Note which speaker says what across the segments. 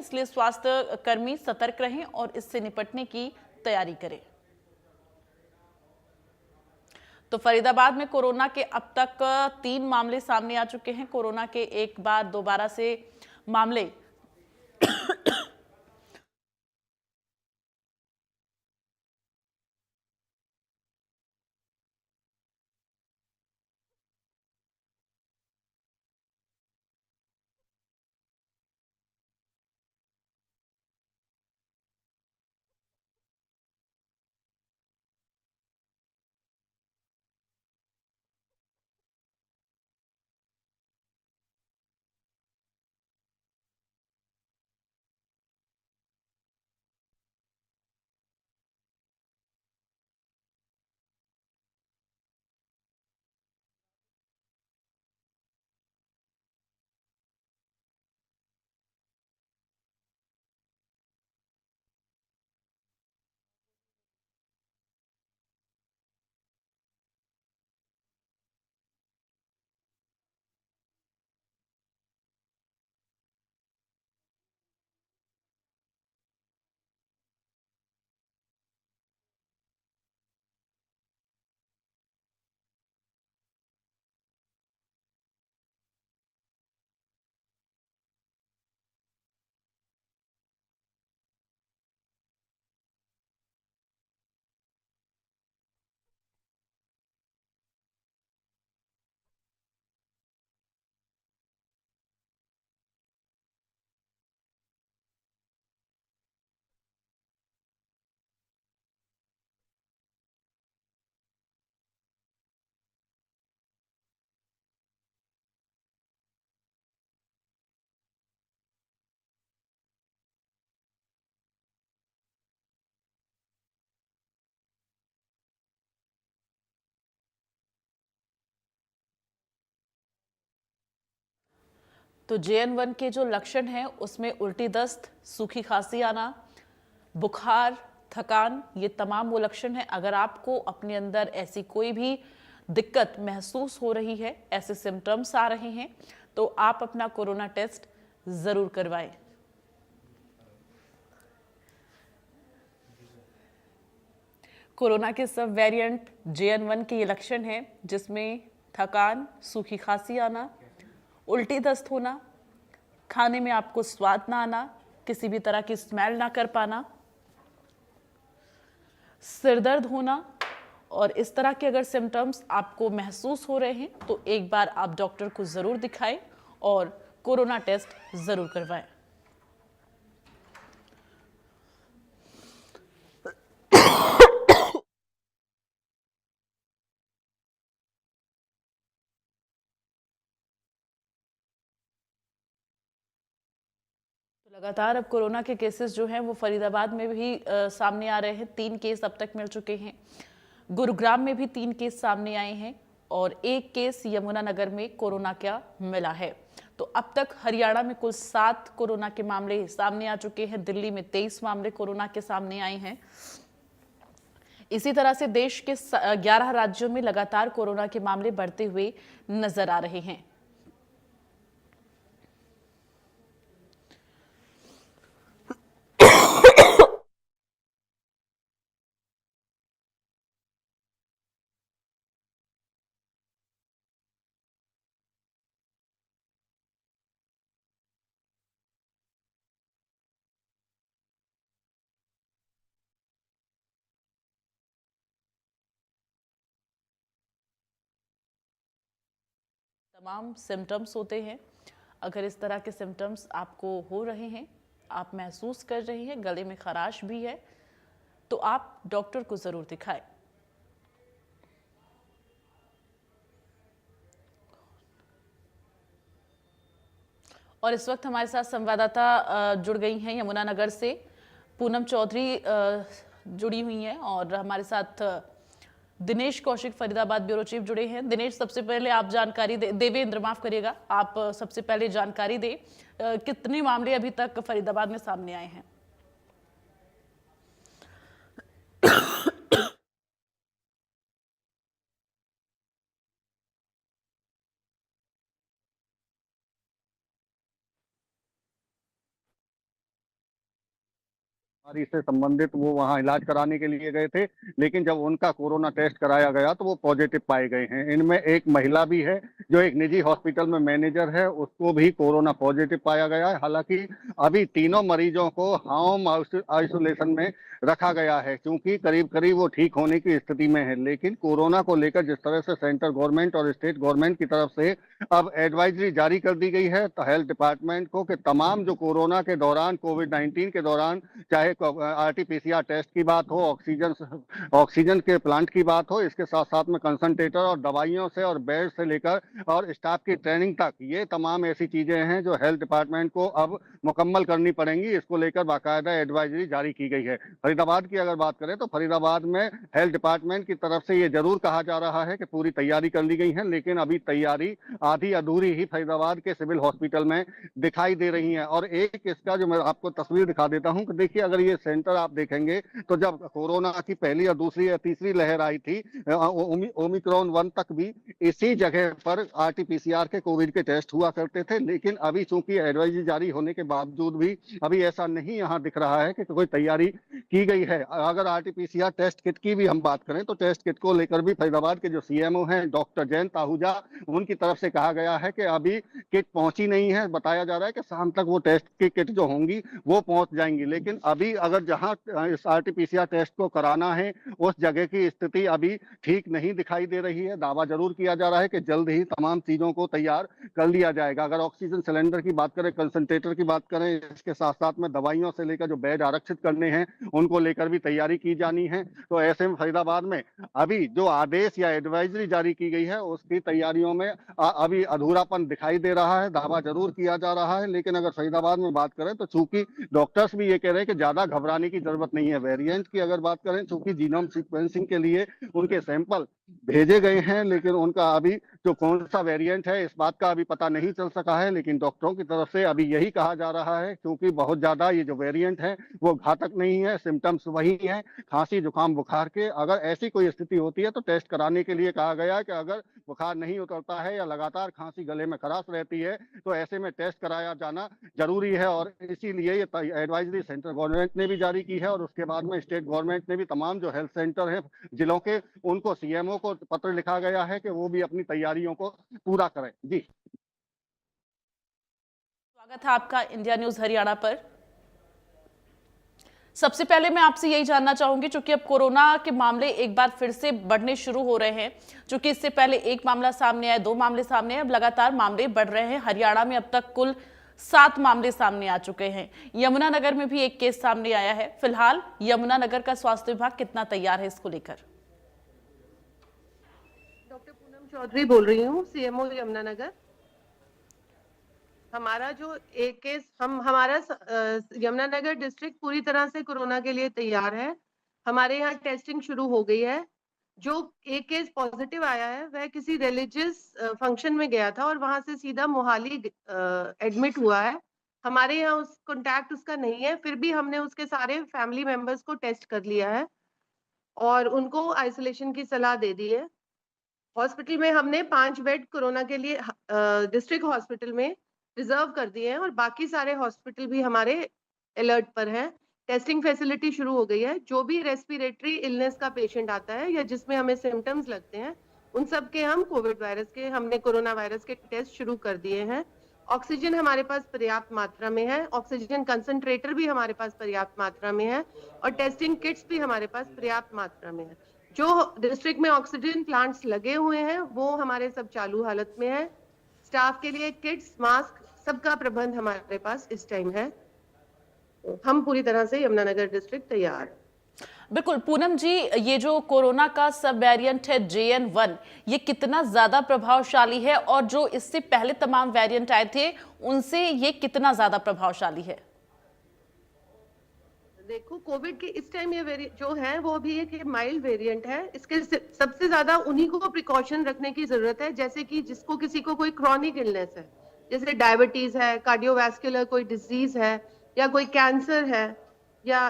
Speaker 1: इसलिए स्वास्थ्य कर्मी सतर्क रहें और इससे निपटने की तैयारी करें। तो फरीदाबाद में कोरोना के अब तक 3 मामले सामने आ चुके हैं। कोरोना के एक बार दोबारा से मामले तो JN1 के जो लक्षण हैं उसमें उल्टी दस्त, सूखी खांसी आना, बुखार, थकान, ये तमाम वो लक्षण हैं। अगर आपको अपने अंदर ऐसी कोई भी दिक्कत महसूस हो रही है, ऐसे सिम्टम्स आ रहे हैं, तो आप अपना कोरोना टेस्ट जरूर करवाएं। कोरोना के सब वेरिएंट JN1 के ये लक्षण हैं, जिसमें थकान, सूखी खांसी आना, उल्टी दस्त होना, खाने में आपको स्वाद ना आना, किसी भी तरह की स्मेल ना कर पाना, सिर दर्द होना, और इस तरह के अगर सिम्टम्स आपको महसूस हो रहे हैं तो एक बार आप डॉक्टर को ज़रूर दिखाएं और कोरोना टेस्ट ज़रूर करवाएं। तो लगातार अब कोरोना के केसेस जो हैं वो फरीदाबाद में भी सामने आ रहे हैं। 3 केस अब तक मिल चुके हैं। गुरुग्राम में भी 3 केस सामने आए हैं और 1 केस यमुनानगर में कोरोना का मिला है। तो अब तक हरियाणा में कुल 7 कोरोना के मामले सामने आ चुके हैं। दिल्ली में 23 मामले कोरोना के सामने आए हैं। इसी तरह से देश के 11 राज्यों में लगातार कोरोना के मामले बढ़ते हुए नजर आ रहे हैं। तमाम सिम्टम्स होते हैं। अगर इस तरह के सिम्टम्स आपको हो रहे हैं, आप महसूस कर रही हैं, गले में खराश भी है, तो आप डॉक्टर को जरूर दिखाएं। और इस वक्त हमारे साथ संवाददाता जुड़ गई हैं यमुनानगर से। पूनम चौधरी जुड़ी हुई हैं और हमारे साथ दिनेश कौशिक फरीदाबाद ब्यूरो चीफ जुड़े हैं। दिनेश, सबसे पहले आप जानकारी देवेंद्र माफ करिएगा, आप सबसे पहले जानकारी दें, कितने मामले अभी तक फरीदाबाद में सामने आए हैं?
Speaker 2: बीमारी से संबंधित वो वहाँ इलाज कराने के लिए गए थे, लेकिन जब उनका कोरोना टेस्ट कराया गया तो वो पॉजिटिव पाए गए हैं। इनमें एक महिला भी है जो एक निजी हॉस्पिटल में मैनेजर है, उसको भी कोरोना पॉजिटिव पाया गया है। हालांकि अभी तीनों मरीजों को होम आइसोलेशन में रखा गया है, क्योंकि करीब करीब वो ठीक होने की स्थिति में है। लेकिन कोरोना को लेकर जिस तरह से सेंट्रल गवर्नमेंट और स्टेट गवर्नमेंट की तरफ से अब एडवाइजरी जारी कर दी गई है तो हेल्थ डिपार्टमेंट को कि तमाम जो कोरोना के दौरान, कोविड-19 के दौरान, चाहे आरटीपीसीआर टेस्ट की बात हो, ऑक्सीजन के प्लांट की बात हो, इसके साथ साथ में कंसंट्रेटर और दवाइयों से और बेड से लेकर और स्टाफ की ट्रेनिंग तक, ये तमाम ऐसी चीजें हैं जो हेल्थ डिपार्टमेंट को अब मुकम्मल करनी पड़ेंगी। इसको लेकर बाकायदा एडवाइजरी जारी की गई है। फरीदाबाद की अगर बात करें तो फरीदाबाद में हेल्थ डिपार्टमेंट की तरफ से ये जरूर कहा जा रहा है कि पूरी तैयारी कर ली गई है, लेकिन अभी तैयारी आधी अधूरी ही फरीदाबाद के सिविल हॉस्पिटल में दिखाई दे रही है। और एक इसका जो मैं आपको तस्वीर दिखा देता हूं कि देखिए, अगर ये सेंटर आप देखेंगे तो जब कोरोना की पहली या दूसरी या तीसरी लहर आई थी, ओमिक्रॉन 1 तक भी इसी जगह पर आरटीपीसीआर के कोविड के टेस्ट हुआ करते थे। लेकिन अभी चूंकि एडवाइजरी जारी होने के बावजूद भी अभी ऐसा नहीं यहाँ दिख रहा है कि कोई तैयारी की गई है। अगर आरटीपीसीआर टेस्ट किट की भी हम बात करें तो टेस्ट किट को लेकर भी फरीदाबाद के जो सीएमओ हैं डॉक्टर जयंत आहूजा, उनकी तरफ से कहा गया है कि अभी किट पहुंची नहीं है। बताया जा रहा है कि शाम तक वो टेस्ट की किट जो होंगी वो पहुंच जाएंगी। लेकिन अभी अगर जहां इस आरटीपीसीआर टेस्ट को कराना है उस जगह की स्थिति अभी ठीक नहीं दिखाई दे रही है। दावा जरूर किया जा रहा है कि जल्द ही तमाम चीजों को तैयार कर लिया जाएगा। अगर ऑक्सीजन सिलेंडर की बात करें, कंसंट्रेटर की बात करें, इसके साथ साथ में दवाइयों से लेकर जो बेड आरक्षित करने हैं उनको लेकर भी तैयारी की जानी है। तो ऐसे में फरीदाबाद में अभी जो आदेश या एडवाइजरी जारी की गई है उसकी तैयारियों में अभी अधूरापन दिखाई दे रहा है। दावा जरूर किया जा रहा है, लेकिन अगर फरीदाबाद में बात करें तो चूंकि डॉक्टर्स भी ये कह रहे हैं कि ज्यादा घबराने की जरूरत नहीं है। वेरिएंट की अगर बात करें, चूंकि जीनोम सीक्वेंसिंग के लिए उनके सैंपल भेजे गए हैं, लेकिन उनका अभी जो कौन सा वेरिएंट है इस बात का अभी पता नहीं चल सका है। लेकिन डॉक्टरों की तरफ से अभी यही कहा जा रहा है, क्योंकि बहुत ज्यादा ये जो वेरिएंट है वो घातक नहीं है, सिम्टम्स वही हैं, खांसी जुकाम बुखार के। अगर ऐसी कोई स्थिति होती है तो टेस्ट कराने के लिए कहा गया है कि अगर बुखार नहीं उतरता है या लगातार खांसी गले में खराश रहती है तो ऐसे में टेस्ट कराया जाना जरूरी है। और इसीलिए ये एडवाइजरी सेंट्रल गवर्नमेंट ने भी जारी की है और उसके बाद में स्टेट गवर्नमेंट ने भी तमाम जो हेल्थ सेंटर है जिलों के, उनको सीएमओ को पत्र लिखा गया है कि वो भी अपनी तैयारियों को पूरा करें। जी,
Speaker 1: स्वागत है आपका इंडिया न्यूज हरियाणा पर। सबसे पहले मैं आपसे यही जानना चाहूंगी, चूंकि अब कोरोना के मामले एक बार फिर से बढ़ने शुरू हो रहे हैं, चूंकि इससे पहले एक मामला सामने आया, 2 मामले सामने आए, अब लगातार मामले बढ़ रहे हैं। हरियाणा में अब तक कुल 7 मामले सामने आ चुके हैं। यमुनानगर में भी एक केस सामने आया है। फिलहाल यमुनानगर का स्वास्थ्य विभाग कितना तैयार है इसको लेकर?
Speaker 3: डॉक्टर पूनम चौधरी बोल रही हूँ, सीएमओ यमुनानगर। हमारा जो एक केस, हमारा यमुनानगर डिस्ट्रिक्ट पूरी तरह से कोरोना के लिए तैयार है। हमारे यहाँ टेस्टिंग शुरू हो गई है। जो एक केस पॉजिटिव आया है वह किसी रिलीजियस फंक्शन में गया था और वहां से सीधा मोहाली एडमिट हुआ है। हमारे यहाँ उस कॉन्टैक्ट उसका नहीं है, फिर भी हमने उसके सारे फैमिली मेंबर्स को टेस्ट कर लिया है और उनको आइसोलेशन की सलाह दे दी है। हॉस्पिटल में हमने 5 बेड कोरोना के लिए डिस्ट्रिक्ट हॉस्पिटल में रिजर्व कर दिए हैं और बाकी सारे हॉस्पिटल भी हमारे अलर्ट पर हैं। टेस्टिंग फैसिलिटी शुरू हो गई है। जो भी रेस्पिरेटरी इलनेस का पेशेंट आता है या जिसमें हमें सिम्टम्स लगते हैं उन सब के हम कोविड वायरस के, हमने कोरोना वायरस के टेस्ट शुरू कर दिए हैं। ऑक्सीजन हमारे पास पर्याप्त मात्रा में है, ऑक्सीजन कंसंट्रेटर भी हमारे पास पर्याप्त मात्रा में है और टेस्टिंग किट्स भी हमारे पास पर्याप्त मात्रा में है। जो डिस्ट्रिक्ट में ऑक्सीजन प्लांट्स लगे हुए हैं वो हमारे सब चालू हालत में है। स्टाफ के लिए किट्स, मास्क, सबका प्रबंध हमारे पास इस टाइम है। हम पूरी तरह से यमुनानगर डिस्ट्रिक्ट तैयार है।
Speaker 1: बिल्कुल पूनम जी, ये जो कोरोना का सब वेरिएंट है JN1, ये कितना ज्यादा प्रभावशाली है और जो इससे पहले तमाम वेरिएंट आए थे उनसे ये कितना ज्यादा प्रभावशाली है?
Speaker 3: देखो, कोविड के इस टाइम ये जो है वो भी एक माइल्ड वेरिएंट है। इसके सबसे ज्यादा उन्हीं को प्रिकॉशन रखने की जरूरत है, जैसे कि जिसको किसी को कोई क्रॉनिक इलनेस है, जैसे डायबिटीज है, कार्डियोवैस्कुलर कोई डिजीज है या कोई कैंसर है या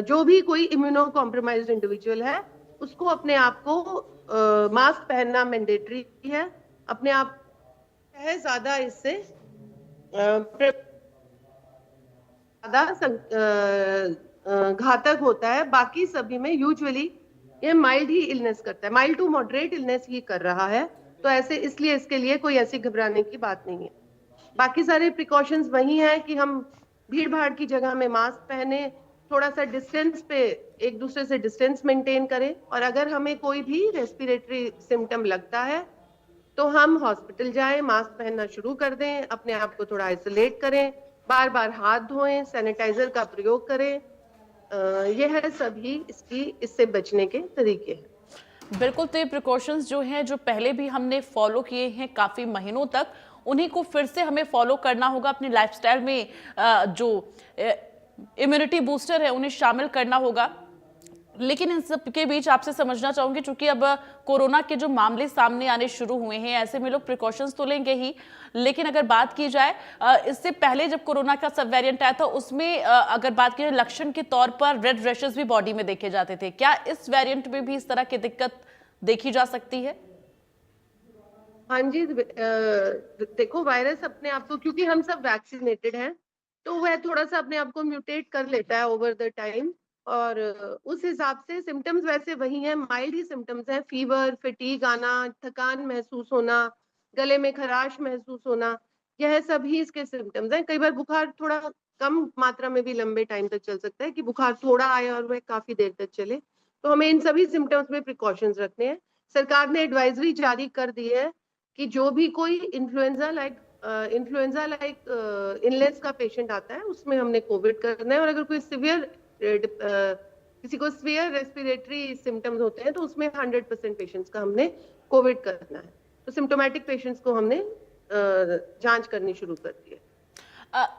Speaker 3: जो भी कोई इम्यूनो कॉम्प्रोमाइज्ड इंडिविजुअल है, उसको अपने आप को मास्क पहनना मैंडेटरी है। अपने आप है ज्यादा इससे घातक होता है, बाकी सभी में यूजुअली ये माइल्ड ही इलनेस करता है, माइल्ड टू मॉडरेट इलनेस ही कर रहा है। तो ऐसे इसलिए इसके लिए कोई ऐसी घबराने की बात नहीं है। बाकी सारे प्रिकॉशंस वही हैं कि हम भीड़ भाड़ की जगह में मास्क पहने, थोड़ा सा डिस्टेंस पे एक दूसरे से डिस्टेंस मेंटेन करें, और अगर हमें कोई भी रेस्पिरेटरी सिम्टम लगता है तो हम हॉस्पिटल जाएं, मास्क पहनना शुरू कर दें, अपने आप को थोड़ा आइसोलेट करें, बार बार हाथ धोएं, सैनिटाइजर का प्रयोग करें। यह है सभी इससे बचने के तरीके हैं।
Speaker 1: बिल्कुल, तो ये प्रिकॉशंस जो हैं, जो पहले भी हमने फॉलो किए हैं काफी महीनों तक, उन्हीं को फिर से हमें फॉलो करना होगा अपनी लाइफस्टाइल में। जो इम्यूनिटी बूस्टर है उन्हें शामिल करना होगा। लेकिन इन सब के बीच आपसे समझना चाहूंगी, चूंकि अब कोरोना के जो मामले सामने आने शुरू हुए हैं, ऐसे में लोग प्रिकॉशंस तो लेंगे ही, लेकिन अगर बात की जाए इससे पहले जब कोरोना का सब वेरिएंट आया था, उसमें अगर बात की जाए लक्षण के तौर पर रेड रैशेस भी बॉडी में देखे जाते थे। क्या इस वेरिएंट में भी इस तरह की दिक्कत देखी जा सकती है?
Speaker 3: हाँ जी, देखो वायरस अपने आप को, क्योंकि हम सब वैक्सीनेटेड हैं, तो वह थोड़ा सा अपने आप को म्यूटेट कर लेता है ओवर द टाइम, और उस हिसाब से सिम्टम्स वैसे वही हैं, माइल्ड ही सिम्टम्स हैं, फीवर, फटीग आना, थकान महसूस होना, गले में खराश महसूस होना, यह सब ही इसके सिम्टम्स हैं। कई बार बुखार थोड़ा कम मात्रा में भी लंबे टाइम तक चल सकता है, कि बुखार थोड़ा आए और वह काफी देर तक चले, तो हमें इन सभी सिम्टम्स में प्रिकॉशंस रखने हैं। सरकार ने एडवाइजरी जारी कर दी है कि जो भी कोई इन्फ्लुएंजा लाइक इलनेस का पेशेंट आता है, उसमें हमने कोविड करना है, और अगर कोई किसी को सीवियर रेस्पिरेटरी सिम्टम्स होते हैं तो उसमें 100% पेशेंट्स का हमने कोविड करना है। तो सिम्टोमेटिक पेशेंट्स को हमने जांच करनी शुरू कर दी है।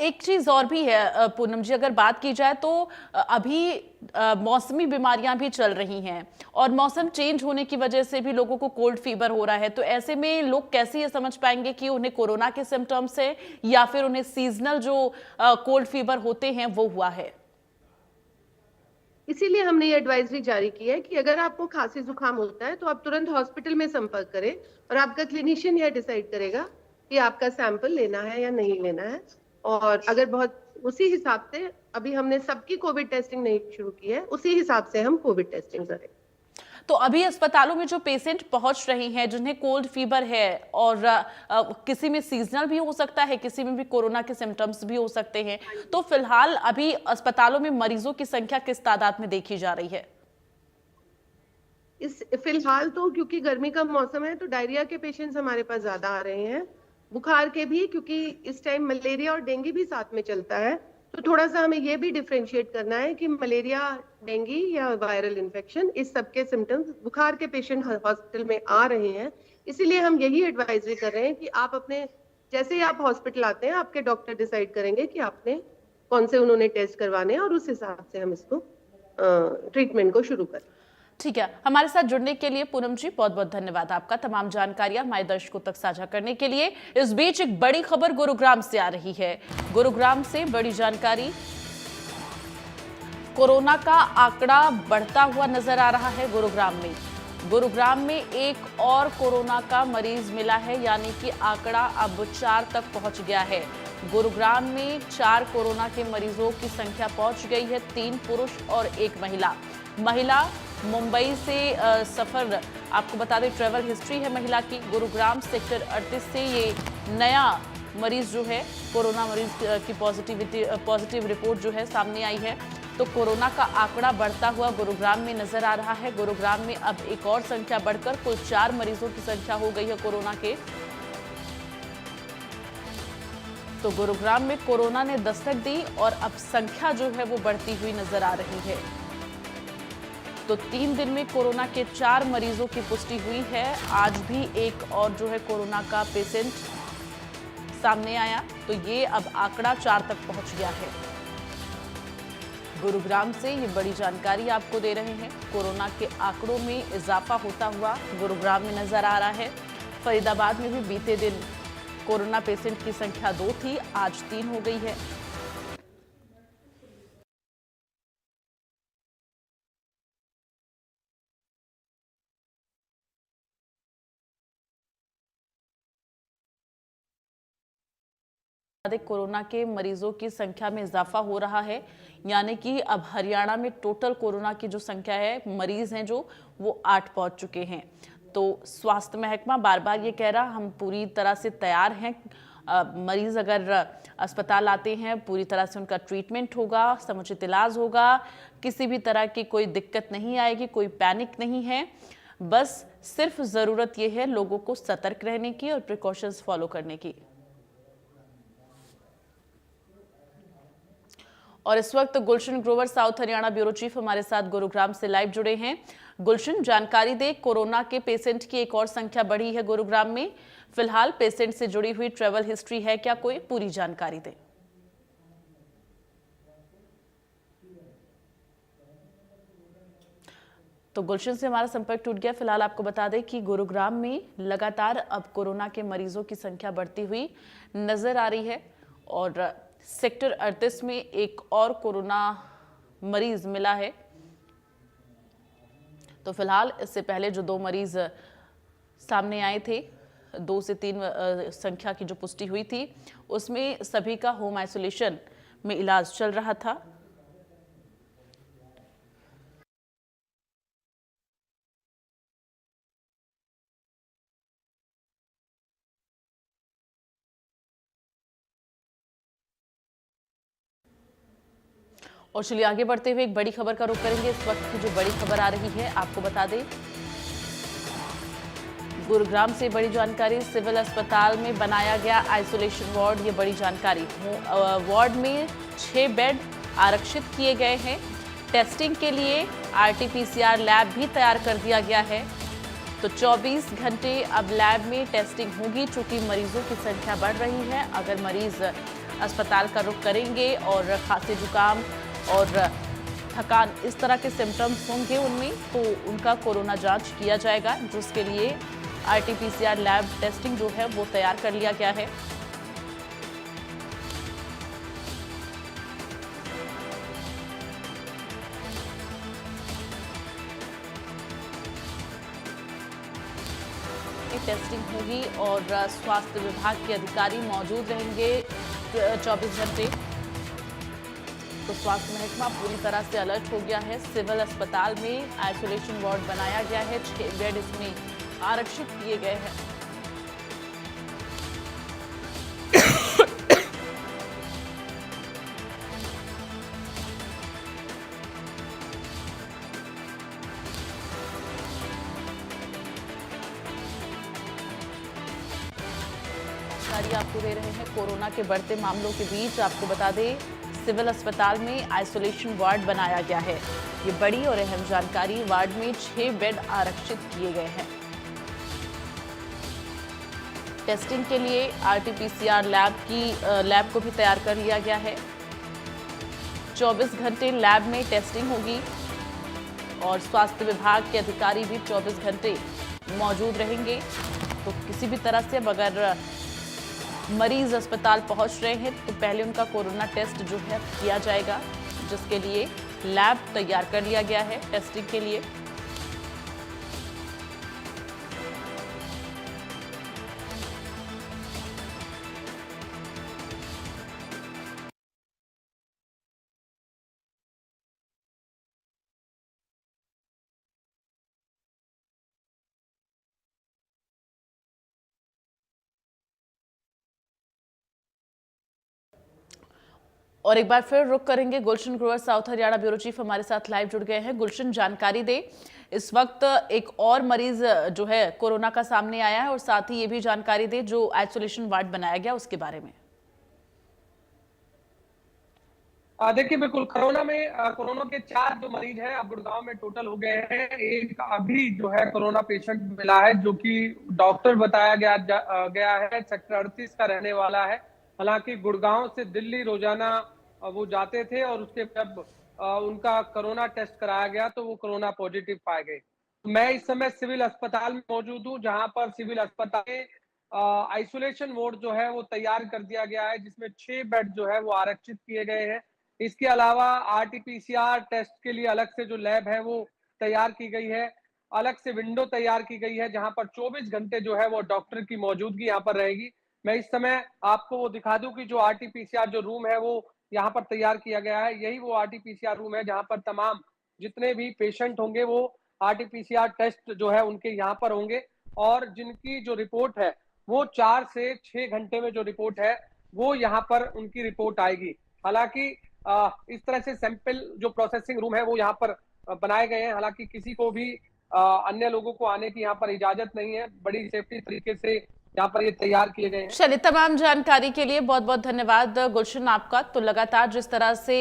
Speaker 1: एक चीज और भी है पूनम जी, अगर बात की जाए तो अभी मौसमी बीमारियां भी चल रही हैं, और मौसम चेंज होने की वजह से भी लोगों को कोल्ड फीवर हो रहा है। तो ऐसे में लोग कैसे ये समझ पाएंगे कि उन्हें कोरोना के सिम्टम्स है या फिर उन्हें सीजनल जो कोल्ड फीवर होते हैं वो हुआ है?
Speaker 3: इसीलिए हमने ये एडवाइजरी जारी की है कि अगर आपको खांसी जुकाम होता है तो आप तुरंत हॉस्पिटल में संपर्क करें, और आपका क्लिनिशियन यह डिसाइड करेगा कि आपका सैंपल लेना है या नहीं लेना है। और अगर बहुत उसी हिसाब से, अभी हमने सबकी कोविड टेस्टिंग नहीं शुरू की है, उसी हिसाब से हम कोविड टेस्टिंग करें।
Speaker 1: तो अभी अस्पतालों में जो पेशेंट पहुंच रही हैं जिन्हें कोल्ड फीवर है, और किसी में सीजनल भी हो सकता है, किसी में भी कोरोना के सिम्टम्स भी हो सकते हैं, तो फिलहाल अभी अस्पतालों में मरीजों की संख्या किस तादाद में देखी जा रही है?
Speaker 3: फिलहाल तो क्योंकि गर्मी का मौसम है तो डायरिया के पेशेंट्स हमारे पास ज्यादा आ रहे हैं, बुखार के भी, क्योंकि इस टाइम मलेरिया और डेंगू भी साथ में चलता है, तो थोड़ा सा हमें ये भी डिफरेंशिएट करना है कि मलेरिया, डेंगू या वायरल इन्फेक्शन, इस सब के सिम्टम्स बुखार के पेशेंट हॉस्पिटल में आ रहे हैं। इसीलिए हम यही एडवाइजरी कर रहे हैं कि आप अपने, जैसे ही आप हॉस्पिटल आते हैं, आपके डॉक्टर डिसाइड करेंगे कि आपने कौन से उन्होंने टेस्ट करवाने हैं, और उस हिसाब से हम इसको ट्रीटमेंट को शुरू करें।
Speaker 1: ठीक है, हमारे साथ जुड़ने के लिए पूनम जी बहुत बहुत धन्यवाद आपका, तमाम जानकारियां हमारे दर्शकों तक साझा करने के लिए। इस बीच एक बड़ी खबर गुरुग्राम से आ रही है। गुरुग्राम से बड़ी जानकारी, कोरोना का आंकड़ा बढ़ता हुआ नजर आ रहा है। गुरुग्राम में एक और कोरोना का मरीज मिला है, यानी कि आंकड़ा अब 4 तक पहुंच गया है। गुरुग्राम में 4 कोरोना के मरीजों की संख्या पहुंच गई है, 3 पुरुष और 1 महिला मुंबई से सफर, आपको बता दें ट्रैवल हिस्ट्री है महिला की। गुरुग्राम सेक्टर 38 से ये नया मरीज जो है, कोरोना मरीज की पॉजिटिव रिपोर्ट जो है सामने आई है। तो कोरोना का आंकड़ा बढ़ता हुआ गुरुग्राम में नजर आ रहा है। गुरुग्राम में अब एक और संख्या बढ़कर कुल 4 मरीजों की संख्या हो गई है कोरोना के। तो गुरुग्राम में कोरोना ने दस्तक दी और अब संख्या जो है वो बढ़ती हुई नजर आ रही है। तो 3 दिन में कोरोना के 4 मरीजों की पुष्टि हुई है। आज भी एक और जो है कोरोना का पेशेंट सामने आया, तो ये अब आंकड़ा 4 तक पहुंच गया है। गुरुग्राम से ये बड़ी जानकारी आपको दे रहे हैं। कोरोना के आंकड़ों में इजाफा होता हुआ गुरुग्राम में नजर आ रहा है। फरीदाबाद में भी बीते दिन कोरोना पेशेंट की संख्या 2 थी, आज 3 हो गई है। कोरोना के मरीजों की संख्या में इजाफा हो रहा है, यानी कि अब हरियाणा में टोटल कोरोना की जो संख्या है, मरीज हैं जो वो 8 पहुंच चुके हैं। तो स्वास्थ्य महकमा बार बार ये कह रहा, हम पूरी तरह से तैयार हैं। मरीज अगर अस्पताल आते हैं, पूरी तरह से उनका ट्रीटमेंट होगा, समुचित इलाज होगा, किसी भी तरह की कोई दिक्कत नहीं आएगी, कोई पैनिक नहीं है। बस सिर्फ जरूरत यह है लोगों को सतर्क रहने की और प्रिकॉशंस फॉलो करने की। और इस वक्त Gulshan Grover south Haryana bureau chief हमारे साथ गुरुग्राम से लाइव जुड़े हैं। गुलशन, जानकारी दे, कोरोना के पेशेंट की एक और संख्या बढ़ी है गुरुग्राम में। फिलहाल पेशेंट से जुड़ी हुई ट्रैवल हिस्ट्री है क्या, कोई पूरी जानकारी दे। तो गुलशन से हमारा संपर्क टूट गया। फिलहाल आपको बता दें कि गुरुग्राम में लगातार अब कोरोना के मरीजों की संख्या बढ़ती हुई नजर आ रही है और सेक्टर 38 में एक और कोरोना मरीज मिला है। तो फिलहाल इससे पहले जो 2 मरीज सामने आए थे, 2 से 3 संख्या की जो पुष्टि हुई थी, उसमें सभी का होम आइसोलेशन में इलाज चल रहा था। और चलिए आगे बढ़ते हुए एक बड़ी खबर का रुख करेंगे। इस वक्त की जो बड़ी खबर आ रही है, आपको बता दें, गुरुग्राम से बड़ी जानकारी, सिविल अस्पताल में बनाया गया आइसोलेशन वार्ड। ये बड़ी जानकारी, वार्ड में 6 बेड आरक्षित किए गए हैं। टेस्टिंग के लिए RT-PCR लैब भी तैयार कर दिया गया है। तो 24 घंटे अब लैब में टेस्टिंग होगी। चूंकि मरीजों की संख्या बढ़ रही है, अगर मरीज अस्पताल का रुख करेंगे और खांसी जुकाम और थकान इस तरह के सिम्टम्स होंगे उनमें, तो उनका कोरोना जांच किया जाएगा, जिसके लिए RT-PCR लैब टेस्टिंग जो है वो तैयार कर लिया गया है। टेस्टिंग होगी और स्वास्थ्य विभाग के अधिकारी मौजूद रहेंगे 24 घंटे। तो स्वास्थ्य महकमा पूरी तरह से अलर्ट हो गया है। सिविल अस्पताल में आइसोलेशन वार्ड बनाया गया है, 6 बेड इसमें आरक्षित किए गए हैं। आपको दे रहे हैं कोरोना के बढ़ते मामलों के बीच। आपको बता दें, सिविल अस्पताल में आइसोलेशन वार्ड बनाया गया है। ये बड़ी और अहम जानकारी। वार्ड में 6 बेड आरक्षित किए गए हैं। टेस्टिंग के लिए RT-PCR लैब को भी तैयार कर लिया गया है। 24 घंटे लैब में टेस्टिंग होगी और स्वास्थ्य विभाग के अधिकारी भी 24 घंटे मौजूद रहेंगे। तो किसी भी तरह से अब अगर मरीज अस्पताल पहुंच रहे हैं तो पहले उनका कोरोना टेस्ट जो है किया जाएगा, जिसके लिए लैब तैयार कर लिया गया है टेस्टिंग के लिए। और एक बार फिर रुक करेंगे, Gulshan Grover south Haryana bureau chief हमारे साथ लाइव जुड़ गए हैं। गुलशन, जानकारी दे, इस वक्त एक और मरीज जो है कोरोना का सामने आया है और साथ ही ये भी जानकारी दे जो आइसोलेशन वार्ड बनाया गया उसके बारे में।
Speaker 4: देखिए, बिल्कुल कोरोना के 4 जो मरीज हैं अब गुड़गांव में टोटल हो गए हैं। एक अभी जो है कोरोना पेशेंट मिला है, जो कि डॉक्टर बताया गया है सेक्टर 38 का रहने वाला है। हालांकि गुड़गांव से दिल्ली रोजाना वो जाते थे और उसके जब उनका कोरोना टेस्ट कराया गया तो वो कोरोना पॉजिटिव पाए गए। मैं इस समय सिविल अस्पताल में मौजूद हूँ, जहां पर सिविल अस्पताल में आइसोलेशन वार्ड जो है वो तैयार कर दिया गया है, जिसमें 6 बेड जो है वो आरक्षित किए गए हैं। इसके अलावा RT-PCR टेस्ट के लिए अलग से जो लैब है वो तैयार की गई है। अलग से विंडो तैयार की गई है, जहां पर 24 घंटे जो है वो डॉक्टर की मौजूदगी यहाँ पर रहेगी, मैं इस समय आपको वो दिखा दूं कि जो आरटीपीसीआर जो रूम है वो यहाँ पर तैयार किया गया है, यही वो आरटीपीसीआर रूम है जहाँ पर तमाम जितने भी पेशेंट होंगे वो आरटीपीसीआर टेस्ट जो है उनके यहाँ पर होंगे, और जिनकी जो रिपोर्ट है वो 4 से 6 घंटे में जो रिपोर्ट है वो यहाँ पर उनकी रिपोर्ट आएगी। हालांकि इस तरह से सैंपल जो प्रोसेसिंग रूम है वो यहाँ पर बनाए गए हैं, हालांकि किसी को भी अन्य लोगों को आने की यहाँ पर इजाजत नहीं है, बड़ी सेफ्टी तरीके से यहाँ पर ये तैयार किए गए हैं।
Speaker 1: चलिए, तमाम जानकारी के लिए बहुत बहुत धन्यवाद गुलशन आपका। तो लगातार जिस तरह से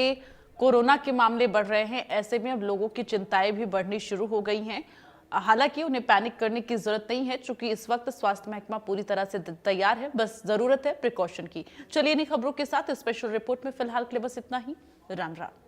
Speaker 1: कोरोना के मामले बढ़ रहे हैं, ऐसे में अब लोगों की चिंताएं भी बढ़नी शुरू हो गई हैं। हालांकि उन्हें पैनिक करने की जरूरत नहीं है, क्योंकि इस वक्त स्वास्थ्य महकमा पूरी तरह से तैयार है, बस जरूरत है प्रिकॉशन की। चलिए, इन्हीं खबरों के साथ स्पेशल रिपोर्ट में फिलहाल के लिए बस इतना ही। राम राम।